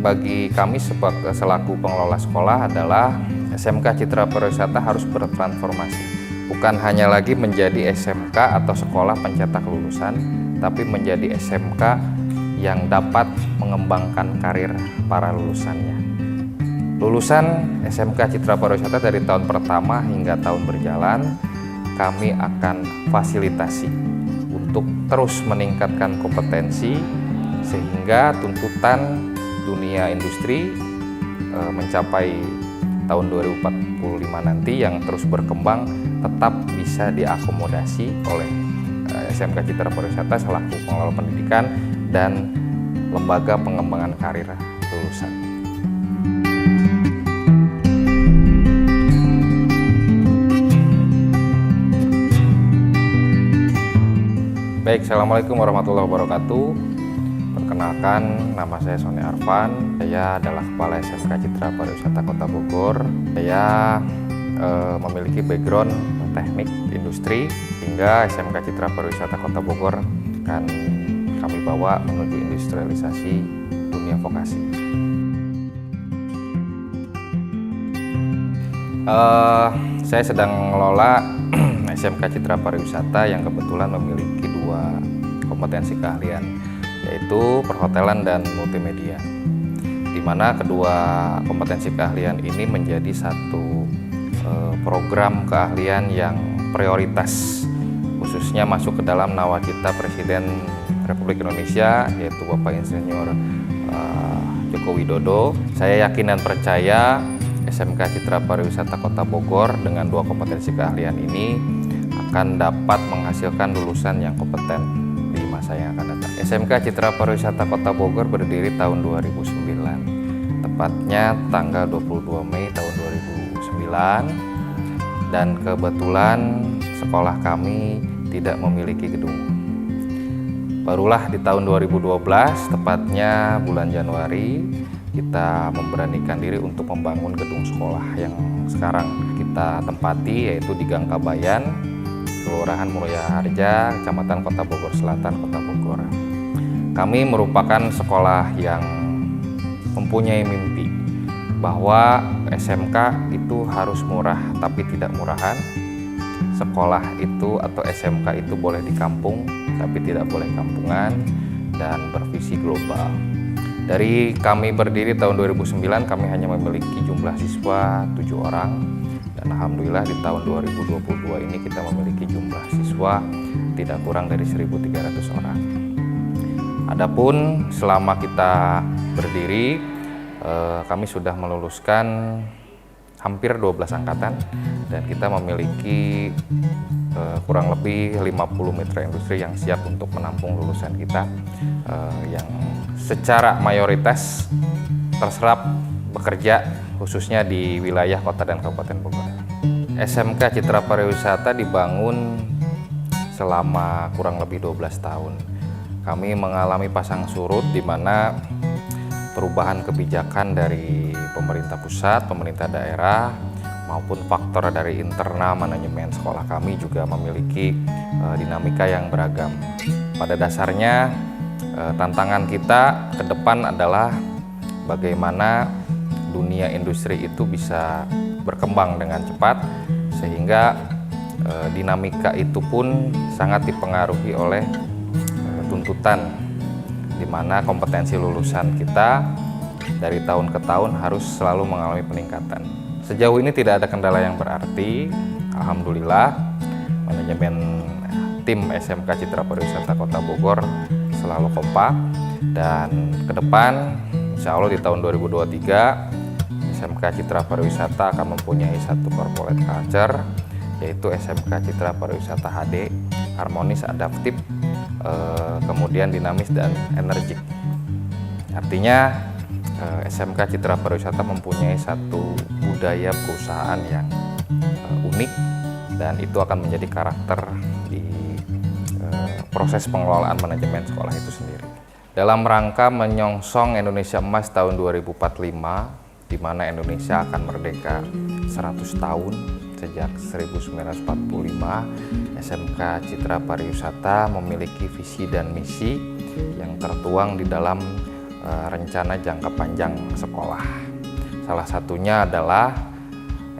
bagi kami selaku pengelola sekolah adalah SMK Citra Pariwisata harus bertransformasi. Bukan hanya lagi menjadi SMK atau sekolah pencetak lulusan, tapi menjadi SMK yang dapat mengembangkan karir para lulusannya. Lulusan SMK Citra Pariwisata dari tahun pertama hingga tahun berjalan, kami akan fasilitasi untuk terus meningkatkan kompetensi sehingga tuntutan dunia industri mencapai tahun 2045 nanti yang terus berkembang tetap bisa diakomodasi oleh SMK Citra Pariwisata selaku pengelola pendidikan dan lembaga pengembangan karir lulusan. Baik, Assalamualaikum warahmatullahi wabarakatuh. Perkenalkan, nama saya Sony Arfan. Saya adalah Kepala SMK Citra Pariwisata Kota Bogor. Saya memiliki background teknik industri hingga SMK Citra Pariwisata Kota Bogor akan kami bawa menuju industrialisasi dunia vokasi. Saya sedang mengelola SMK Citra Pariwisata yang kebetulan memiliki dua kompetensi keahlian, yaitu perhotelan dan multimedia, di mana kedua kompetensi keahlian ini menjadi satu program keahlian yang prioritas, khususnya masuk ke dalam nawacita Presiden Republik Indonesia, yaitu Bapak Insinyur Joko Widodo. Saya yakin dan percaya SMK Citra Pariwisata Kota Bogor dengan dua kompetensi keahlian ini akan dapat menghasilkan lulusan yang kompeten di masa yang akan datang. SMK Citra Pariwisata Kota Bogor berdiri tahun 2009, tepatnya tanggal 22 Mei tahun 2009, dan kebetulan sekolah kami tidak memiliki gedung. Barulah di tahun 2012, tepatnya bulan Januari, kita memberanikan diri untuk membangun gedung sekolah yang sekarang kita tempati, yaitu di Gang Kabayan, Kelurahan Mulya Harja, Kecamatan Kota Bogor Selatan, Kota Bogor. Kami merupakan sekolah yang mempunyai mimpi bahwa SMK itu harus murah tapi tidak murahan. Sekolah itu atau SMK itu boleh di kampung tapi tidak boleh kampungan, dan bervisi global. Dari kami berdiri tahun 2009, kami hanya memiliki jumlah siswa 7 orang. Dan alhamdulillah di tahun 2022 ini kita memiliki jumlah siswa tidak kurang dari 1.300 orang. Adapun selama kita berdiri, kami sudah meluluskan hampir 12 angkatan, dan kita memiliki kurang lebih 50 mitra industri yang siap untuk menampung lulusan kita, yang secara mayoritas terserap bekerja khususnya di wilayah kota dan kabupaten Bogor. SMK Citra Pariwisata dibangun selama kurang lebih 12 tahun. Kami mengalami pasang surut di mana perubahan kebijakan dari pemerintah pusat, pemerintah daerah, maupun faktor dari internal manajemen sekolah kami juga memiliki dinamika yang beragam. Pada dasarnya tantangan kita ke depan adalah bagaimana dunia industri itu bisa berkembang dengan cepat, sehingga dinamika itu pun sangat dipengaruhi oleh tuntutan di mana kompetensi lulusan kita dari tahun ke tahun harus selalu mengalami peningkatan. Sejauh ini tidak ada kendala yang berarti. Alhamdulillah, manajemen tim SMK Citra Pariwisata Kota Bogor selalu kompak, dan ke depan insya Allah di tahun 2023 SMK Citra Pariwisata akan mempunyai satu corporate culture, yaitu SMK Citra Pariwisata HD, harmonis, adaptif, kemudian dinamis dan energik. Artinya SMK Citra Pariwisata mempunyai satu budaya perusahaan yang unik, dan itu akan menjadi karakter di proses pengelolaan manajemen sekolah itu sendiri. Dalam rangka menyongsong Indonesia Emas tahun 2045, di mana Indonesia akan merdeka 100 tahun sejak 1945, SMK Citra Pariwisata memiliki visi dan misi yang tertuang di dalam rencana jangka panjang sekolah. Salah satunya adalah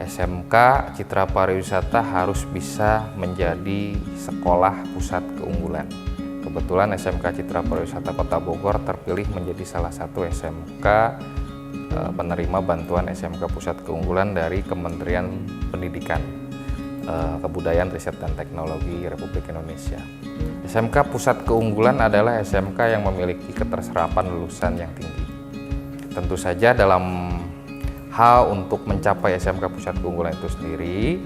SMK Citra Pariwisata harus bisa menjadi sekolah pusat keunggulan. Kebetulan SMK Citra Pariwisata Kota Bogor terpilih menjadi salah satu SMK penerima bantuan SMK Pusat Keunggulan dari Kementerian Pendidikan, Kebudayaan, Riset, dan Teknologi Republik Indonesia. SMK Pusat Keunggulan adalah SMK yang memiliki keterserapan lulusan yang tinggi. Tentu saja dalam hal untuk mencapai SMK Pusat Keunggulan itu sendiri,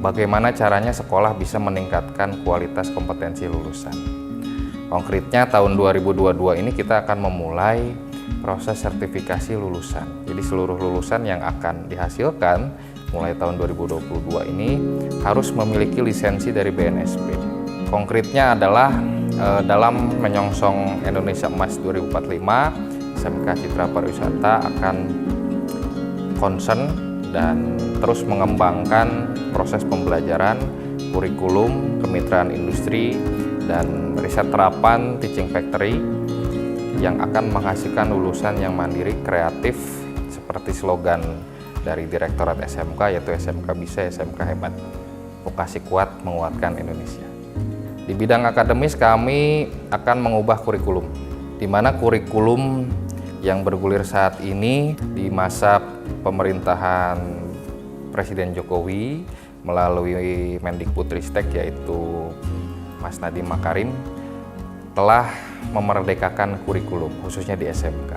bagaimana caranya sekolah bisa meningkatkan kualitas kompetensi lulusan. Konkretnya tahun 2022 ini kita akan memulai proses sertifikasi lulusan. Jadi seluruh lulusan yang akan dihasilkan mulai tahun 2022 ini harus memiliki lisensi dari BNSP. Konkretnya adalah dalam menyongsong Indonesia Emas 2045, SMK Citra Pariwisata akan concern dan terus mengembangkan proses pembelajaran, kurikulum, kemitraan industri, dan riset terapan teaching factory yang akan menghasilkan lulusan yang mandiri, kreatif, seperti slogan dari Direktorat SMK, yaitu SMK bisa, SMK hebat. Vokasi kuat menguatkan Indonesia. Di bidang akademis kami akan mengubah kurikulum, di mana kurikulum yang bergulir saat ini di masa pemerintahan Presiden Jokowi melalui Mendikbudristek yaitu Mas Nadiem Makarim telah memerdekakan kurikulum khususnya di SMK.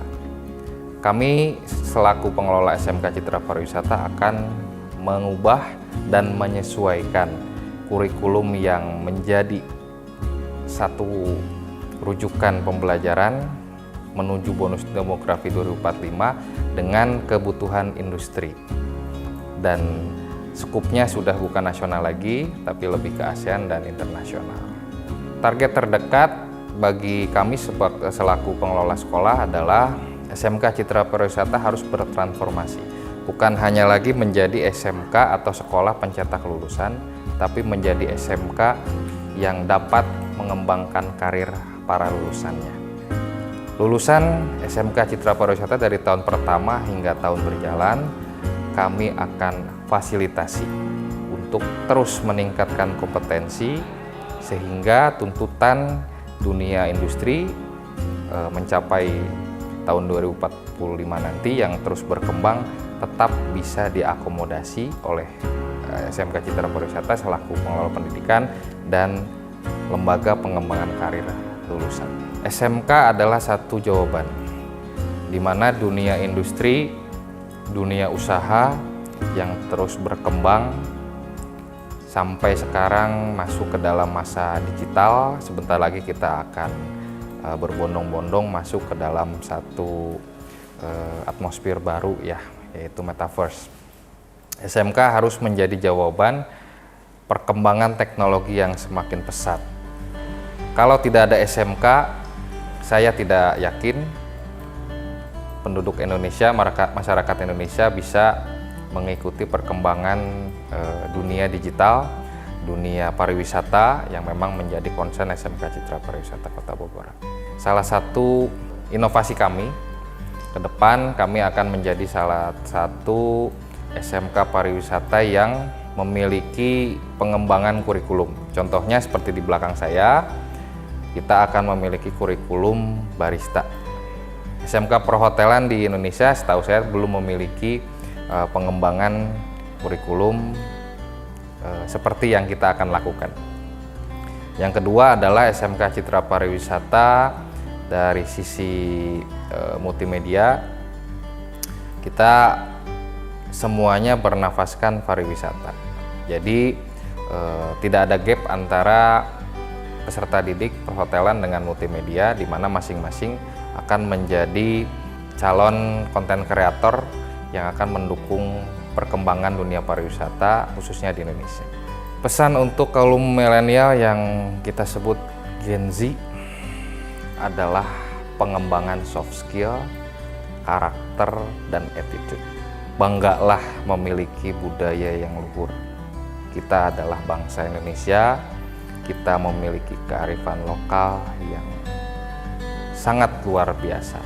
Kami selaku pengelola SMK Citra Pariwisata akan mengubah dan menyesuaikan kurikulum yang menjadi satu rujukan pembelajaran menuju bonus demografi 2045 dengan kebutuhan industri. Dan skupnya sudah bukan nasional lagi, tapi lebih ke ASEAN dan internasional. Target terdekat bagi kami selaku pengelola sekolah adalah SMK Citra Pariwisata harus bertransformasi. Bukan hanya lagi menjadi SMK atau sekolah pencetak lulusan, tapi menjadi SMK yang dapat mengembangkan karir para lulusannya. Lulusan SMK Citra Pariwisata dari tahun pertama hingga tahun berjalan, kami akan fasilitasi untuk terus meningkatkan kompetensi sehingga tuntutan dunia industri mencapai tahun 2045 nanti yang terus berkembang tetap bisa diakomodasi oleh SMK Citra Pariwisata selaku pengelola pendidikan dan lembaga pengembangan karir lulusan. SMK adalah satu jawaban di mana dunia industri, dunia usaha yang terus berkembang sampai sekarang masuk ke dalam masa digital. Sebentar lagi kita akan berbondong-bondong masuk ke dalam satu atmosfer baru ya, yaitu metaverse. SMK harus menjadi jawaban perkembangan teknologi yang semakin pesat. Kalau tidak ada SMK, saya tidak yakin penduduk Indonesia, masyarakat Indonesia bisa mengikuti perkembangan dunia digital, dunia pariwisata yang memang menjadi concern SMK Citra Pariwisata Kota Bogor. Salah satu inovasi kami ke depan, kami akan menjadi salah satu SMK pariwisata yang memiliki pengembangan kurikulum. Contohnya seperti di belakang saya, kita akan memiliki kurikulum barista. SMK perhotelan di Indonesia setahu saya belum memiliki pengembangan kurikulum seperti yang kita akan lakukan. Yang kedua adalah SMK Citra Pariwisata dari sisi multimedia. Kita semuanya bernafaskan pariwisata. Jadi tidak ada gap antara peserta didik perhotelan dengan multimedia, di mana masing-masing akan menjadi calon konten kreator yang akan mendukung perkembangan dunia pariwisata khususnya di Indonesia. Pesan untuk kaum milenial yang kita sebut Gen Z adalah pengembangan soft skill, karakter, dan attitude. Banggalah memiliki budaya yang luhur. Kita adalah bangsa Indonesia, kita memiliki kearifan lokal yang sangat luar biasa.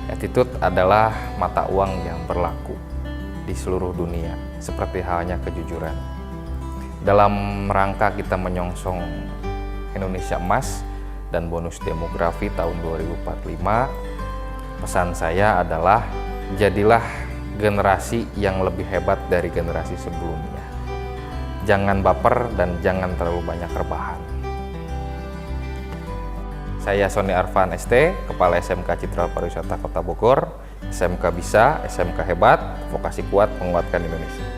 Attitude adalah mata uang yang berlaku di seluruh dunia, seperti halnya kejujuran. Dalam rangka kita menyongsong Indonesia Emas dan bonus demografi tahun 2045, pesan saya adalah jadilah generasi yang lebih hebat dari generasi sebelumnya. Jangan baper dan jangan terlalu banyak rebahan. Saya Sony Arfan ST, Kepala SMK Citra Pariwisata Kota Bogor. SMK bisa, SMK hebat, vokasi kuat menguatkan Indonesia.